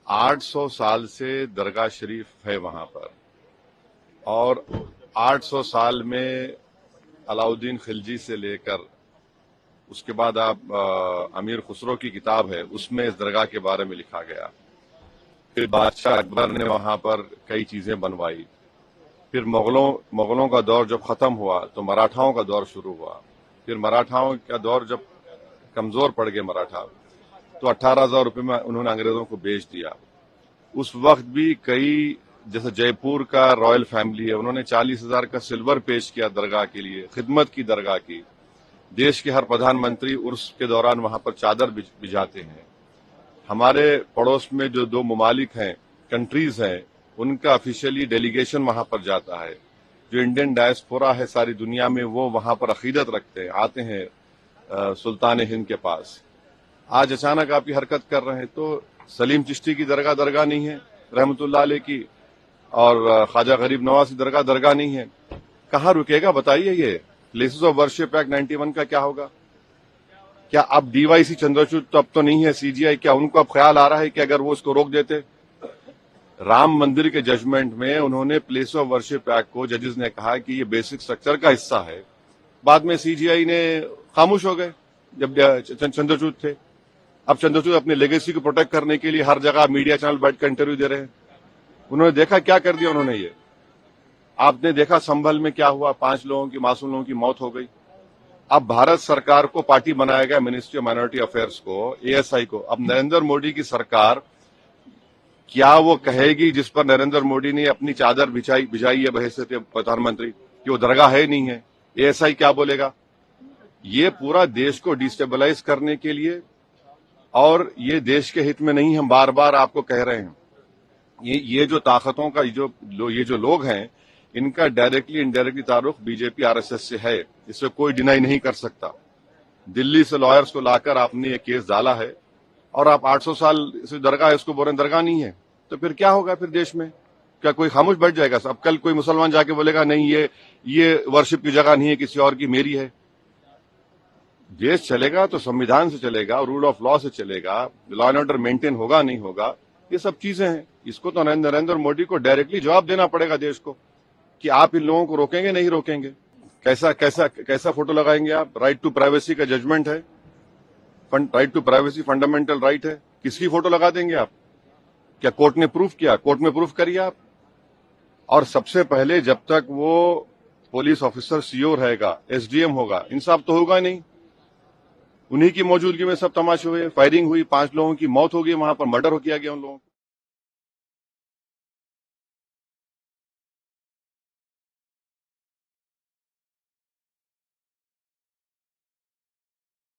800 साल से दरगाह शरीफ है वहां पर, और 800 साल में अलाउद्दीन खिलजी से लेकर उसके बाद आप अमीर खुसरो की किताब है, उसमें इस दरगाह के बारे में लिखा गया। फिर बादशाह अकबर ने वहां पर कई चीजें बनवाई। फिर मुगलों का दौर जब खत्म हुआ तो मराठाओं का दौर शुरू हुआ। फिर मराठाओं का दौर जब कमजोर पड़ गए मराठा, तो 18,000 रुपये में उन्होंने अंग्रेजों को बेच दिया। उस वक्त भी कई, जैसे जयपुर का रॉयल फैमिली है, उन्होंने 40,000 का सिल्वर पेश किया दरगाह के लिए, खिदमत की दरगाह की। देश के हर प्रधानमंत्री उर्स के दौरान वहां पर चादर बिछाते हैं। हमारे पड़ोस में जो 2 ममालिक हैं, कंट्रीज हैं, उनका ऑफिशियली डेलीगेशन वहां पर जाता है। जो इंडियन डायस्पोरा है सारी दुनिया में, वो वहां पर अकीदत रखते हैं, आते हैं सुल्तान हिंद के पास। आज अचानक आप ये हरकत कर रहे हैं, तो सलीम चिश्ती की दरगाह नहीं है रहमतुल्लाह अलैह की, और ख्वाजा गरीब नवाज की दरगाह नहीं है। कहाँ रुकेगा बताइए? ये प्लेसेस ऑफ वर्शिप एक्ट 91 का क्या होगा? क्या अब डीवाईसी चंद्रचूड़ तो अब तो नहीं है, सीजीआई, क्या उनको अब ख्याल आ रहा है कि अगर वो इसको रोक देते? राम मंदिर के जजमेंट में उन्होंने प्लेस ऑफ वर्शिप एक्ट को, जजेस ने कहा कि ये बेसिक स्ट्रक्चर का हिस्सा है। बाद में सीजीआई ने खामोश हो गए जब चंद्रचूड़ थे। अब चंद्रचूड़ अपनी लेगेसी को प्रोटेक्ट करने के लिए हर जगह मीडिया चैनल बैठकर इंटरव्यू दे रहे हैं। उन्होंने देखा क्या कर दिया उन्होंने। ये आपने देखा संभल में क्या हुआ, 5 लोगों की, मासूम लोगों की मौत हो गई। अब भारत सरकार को पार्टी बनाया गया, मिनिस्ट्री ऑफ माइनॉरिटी अफेयर्स को, एएसआई को। अब नरेंद्र मोदी की सरकार, क्या वो कहेगी जिस पर नरेंद्र मोदी ने अपनी चादर बिछाई है बहैसियत प्रधानमंत्री, कि वो दरगाह है नहीं है? एएसआई क्या बोलेगा? ये पूरा देश को डिस्टेबलाइज करने के लिए, और ये देश के हित में नहीं, हम बार बार आपको कह रहे हैं। ये जो ताकतों का ये जो लोग हैं, इनका डायरेक्टली इनडायरेक्टली ताल्लुक बीजेपी आरएसएस से है, इसे कोई डिनाई नहीं कर सकता। दिल्ली से लॉयर्स को लाकर आपने ये केस डाला है, और आप 800 साल से दरगाह है, उसको बोल रहे हैं दरगाह नहीं है। तो फिर क्या होगा फिर देश में? क्या कोई खामोश बैठ जाएगा? अब कल कोई मुसलमान जाके बोलेगा नहीं, ये वर्शिप की जगह नहीं है, किसी और की, मेरी है। देश चलेगा तो संविधान से चलेगा, रूल ऑफ लॉ से चलेगा, लॉ एंड ऑर्डर मेंटेन होगा नहीं होगा, ये सब चीजें हैं। इसको तो नरेंद्र मोदी को डायरेक्टली जवाब देना पड़ेगा देश को, कि आप इन लोगों को रोकेंगे नहीं रोकेंगे। कैसा फोटो लगाएंगे आप? राइट टू प्राइवेसी का जजमेंट है, right to privacy fundamental right है, किसकी फोटो लगा देंगे आप? क्या कोर्ट ने प्रूफ किया? कोर्ट में प्रूफ करिए आप। और सबसे पहले जब तक वो पुलिस ऑफिसर सीओ रहेगा, एसडीएम होगा, इंसाफ तो होगा नहीं। उन्हीं की मौजूदगी में सब तमाशे हुए, फायरिंग हुई, 5 लोगों की मौत हो गई, वहां पर मर्डर किया गया उन लोगों को।